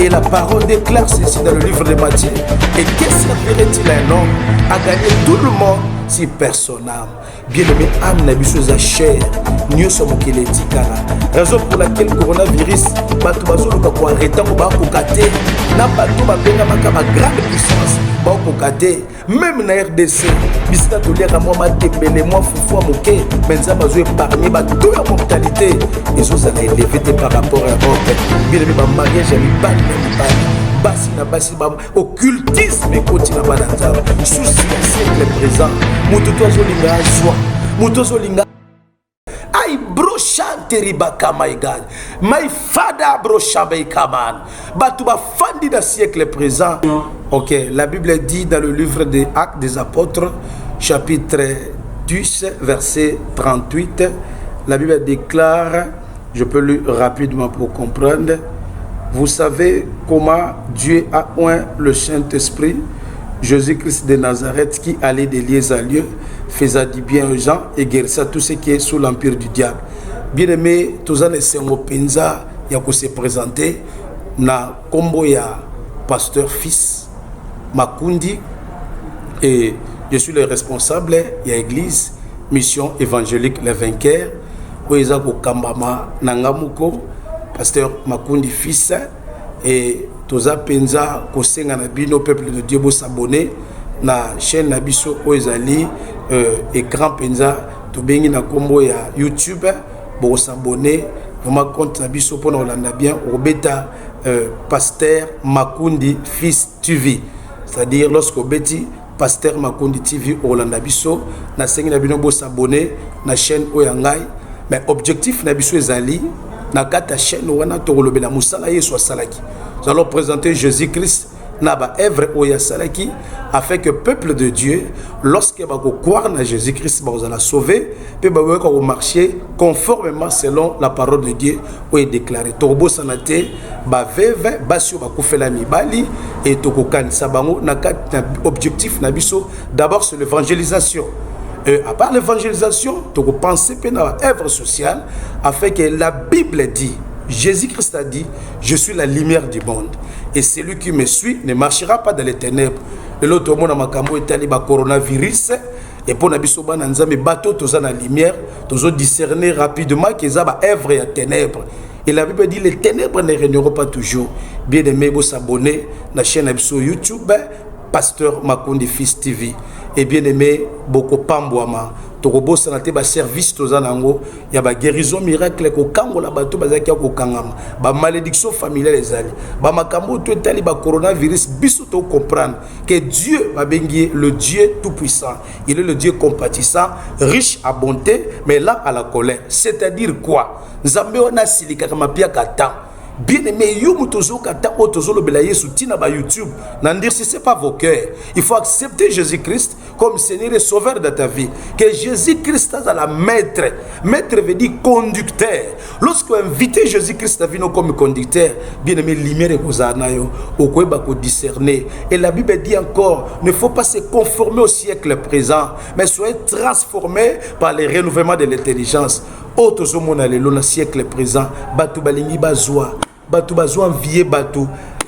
Et la parole déclare ceci dans le livre de Matthieu. Et que servirait-il à un homme à gagner tout le monde si personne n'âme? Bien-aimé, âme n'a pas cher. Nous sommes qui les ticana. Raison pour laquelle le coronavirus, bato bazoluka ko arrêter ko ba kokate. Na bato ba benga makama grande puissance. Ba kokate. Même na RDC, bisika to leka moi ma tembele moi foufou moké. Menza bazo épargner ba to la mortalité. Les autres allaient élever par rapport à Europe. Bien-aimé, ba mariage à mi basi na basi ba occultisme continue ba danza. Souci à siècle présent. Mututo zolinga joie. Mututo zolinga ay bro chanteri bakama igad. My father bro shabe kaman. Batuba fandi da siècle présent. OK, la Bible dit dans le livre des Actes des Apôtres chapitre 10 verset 38, la Bible déclare, je peux lire rapidement pour comprendre. Vous savez comment Dieu a oint le Saint-Esprit, Jésus-Christ de Nazareth, qui allait de lieu à lieu, faisait du bien aux gens et guérissait tout ce qui est sous l'empire du diable. Bien aimé, tous les Sengo Penza, il y a se présenter na combo ya pasteur fils Makundi et je suis le responsable de l'église Mission évangélique les vainqueurs où ils ont kambama nangamuko pasteur Makundi fils et toza penza kosenga na bino peuple de Dieu bo s'abonner na chaîne na biso oezali écran penza to bengi na kombo ya YouTube bo s'abonner vraiment compte na biso pour na bien obeta pasteur Makundi fils TV, c'est-à-dire lorsque obeti pasteur Makundi TV Orlando biso na sengi na bino bo s'abonner na chaîne oyangai. Mais objectif na biso ezali na kata chaîne wana to lobela musala yesu salaki. Nous allons présenter Jésus-Christ na ba œuvre oya salaki afin que peuple de Dieu lorsque va croire na Jésus-Christ ba la sauver pe ba weka ko marcher conformément selon la parole de Dieu ou est déclaré torbo sanate ba veve basio ba kufela mibali et to ko kanisa bango na kata objectif na biso d'abord c'est l'évangélisation. À part l'évangélisation, tu peux penser à la œuvre sociale afin que la Bible dit, Jésus-Christ a dit, je suis la lumière du monde. Et celui qui me suit ne marchera pas dans les ténèbres. Et l'autre monde a makambo etali ba coronavirus. Et pour nabisoba nanzame bateau toza na lumière, tozo discerner rapidement que ça ba œuvre et ténèbres. Et la Bible dit les ténèbres ne régneront pas toujours. Bien aimé, vous s'abonner à la chaîne Abso YouTube, Pasteur Makundi Fils TV. Et bien aimé, beaucoup pambouama. Tokobo sanate ba service tozanango ya ba guérison miracle ko kango la bato bazaki ko kangama ba malédiction familiale ezali ba makambo to etali ba coronavirus biso to comprendre que Dieu va bengi le Dieu tout puissant, il est le Dieu compatissant, riche à bonté mais là à la colère. C'est-à-dire quoi? Nzambe ona silika kama pia kata. Bien aimé, YouTube, n'endurcissez pas vos cœurs. Il faut accepter Jésus-Christ comme Seigneur et Sauveur de ta vie. Que Jésus-Christ est la maître. Maître veut dire conducteur. Lorsque vous invitez Jésus-Christ à venir comme conducteur, bien aimé, lumière et kozanayo, au quoi discerner. Et la Bible dit encore, ne faut pas se conformer au siècle présent, mais soyez transformés par le renouvellement de l'intelligence. Autres hommes dans le siècle présent, batu balingi bazwa. Batu bazwa envier batu.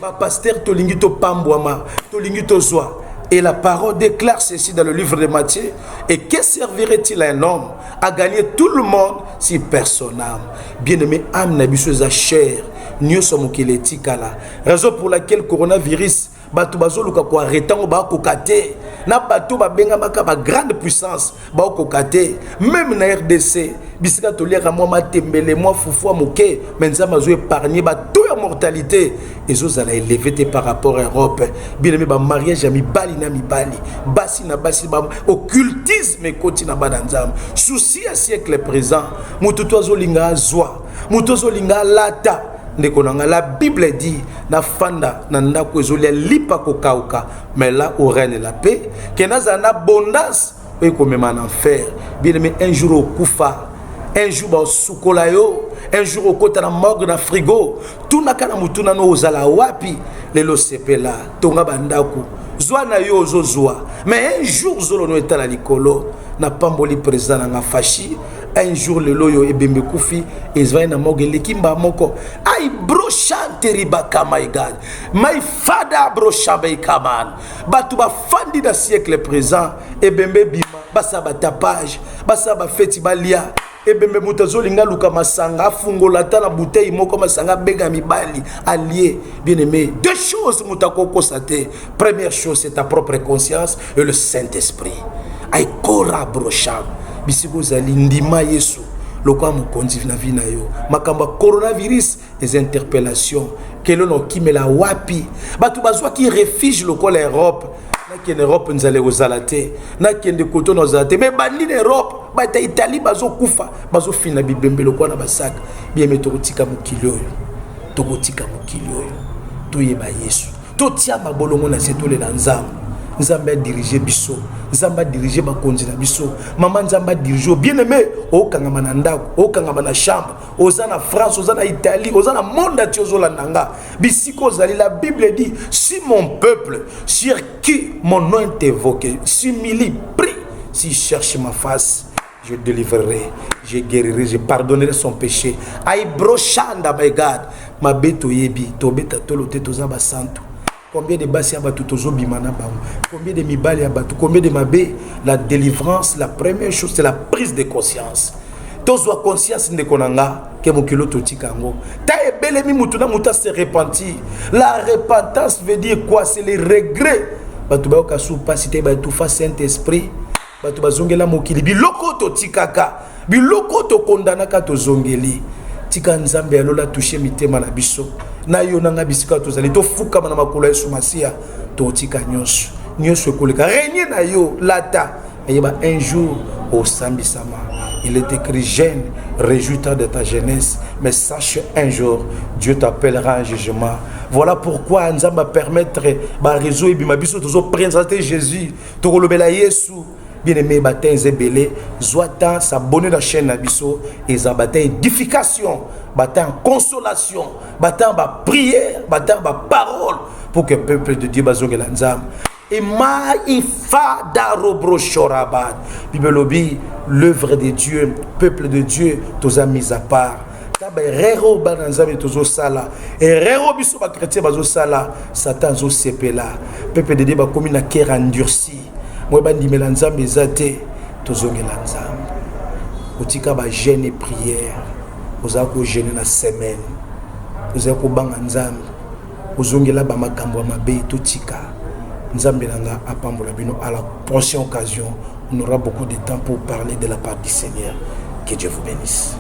Ba pasteur tolingi to pambouama, tolingi to zwa. Et la parole déclare ceci dans le livre de Matthieu. Et que servirait-il à un homme à gagner tout le monde si personne n'âme? Bien-aimé, âme n'a pas cher. Nous sommes qui les ticala. Raison pour laquelle le coronavirus bato bazoluka ko arrêter ba kokate na bato ba benga makaba grande puissance ba kokate même na RDC bisika to leka moi ma tembele moi foufou moké menza mazo épargner ba to ya mortalité et autres allaient élever par rapport à Europe. Bien aimé, ba mariage à mibali na mibali basi na basi ba occultisme continue ba danzam souci à siècle présent mutu to zolinga zwa mutu zolinga lata. La Bible dit na fanda na ndako ezolia lipa kokauka mais là au règne la paix que na en abondance et comme en enfer. Bien aimé, un jour au kufa, un jour au sukolayo, un jour au kota na morgue na frigo tout na kana mutuna no ozala wapi lelo sepela tonga bandako zwa na yo zozwa mais un jour zolo no etala likolo na pamboli président na fashi un jour le loyo ebembe kufi ezvai na mogele kimba moko ai bro chante ribaka my god my father bro shabe kaman batu ba fandi da siècle présent ebembe bima basa ba tapage basa ba feti balia ebembe mutazolinga luka masanga afungola ta na bouteille moko masanga bega mibali allié bien aimé deux choses mutako constater première chose c'est ta propre conscience et le Saint-Esprit ay kora bro shabe bisiko zali ndima Yesu lokwa mokonzi na vie na yo makamba coronavirus les interpellations kelo no kimela wapi batu bazwa ki refuge lokola Europe na ki en Europe nzale ozalate na ki ende koto no zalate mais bandi l'Europe bata Italie bazo kufa bazo fina bibembe lokwa na basaka bien metokotika mokilo tokotika mokilo to yeba Yesu to tia mabolongo na setole na nzambe Nzamba diriger biso Nzamba diriger bakonzi na biso maman Nzamba diriger bien aimé o kangama na ndako o kangama na chambre oza na France oza na Italie oza na monde ati ozola nanga bisiko zali la Bible dit si mon peuple sur qui mon nom est évoqué s'humilie prie s'il cherche ma face je délivrerai je guérirai je pardonnerai son péché ay brochanda my God ma beto yebi to beta tolo te toza ba santo. Combien de bassi abatou tozo bimana bam, combien de mibali abatou, combien de mabé, la délivrance, la première chose c'est la prise de conscience. Tozo conscience ne konanga ke mokilo totikango. Ta ebele mi mutuna muta se repentir. La repentance veut dire quoi? C'est le regret. Batou ba okasu pasité ba tout fa Saint-Esprit. Batou bazongela mokili biloko totikaka. Biloko to kondanaka tozongeli. Tika Nzambe alola toucher mitema na biso. Na yo nanga bisika tozali to fuka na makolo Yesu Masia to tika nyonso nyonso koleka régner na yo lata ayeba un jour au sambisama il est écrit jeune réjouis-toi de ta jeunesse mais sache un jour Dieu t'appellera en jugement. Voilà pourquoi Nzamba permettre ba réseau ebima biso tozo présenter Jésus to kolobela Yesu bien aimé batin zebele zoata s'abonner la chaîne nabiso et za batin édification batin consolation batin ba prière batin ba parole pour que le peuple de Dieu bazongela nzam et ma ifa darobro shorabad bibelobi l'œuvre de Dieu peuple de Dieu toza mis à part taba rero bananzam tozo sala et rero biso ba chrétien bazo sala satan zo sepela peuple de Dieu ba komi na cœur endurci. Moi bandimela nzambe ezate tozongela nzambe otika ba jeûne et prière ozako jeûner na semaine ozako banga nzambe ozongela ba makambo mabe totika nzambe nanga apambola bino à la prochaine occasion on aura beaucoup de temps pour parler de la part du Seigneur. Que Dieu vous bénisse.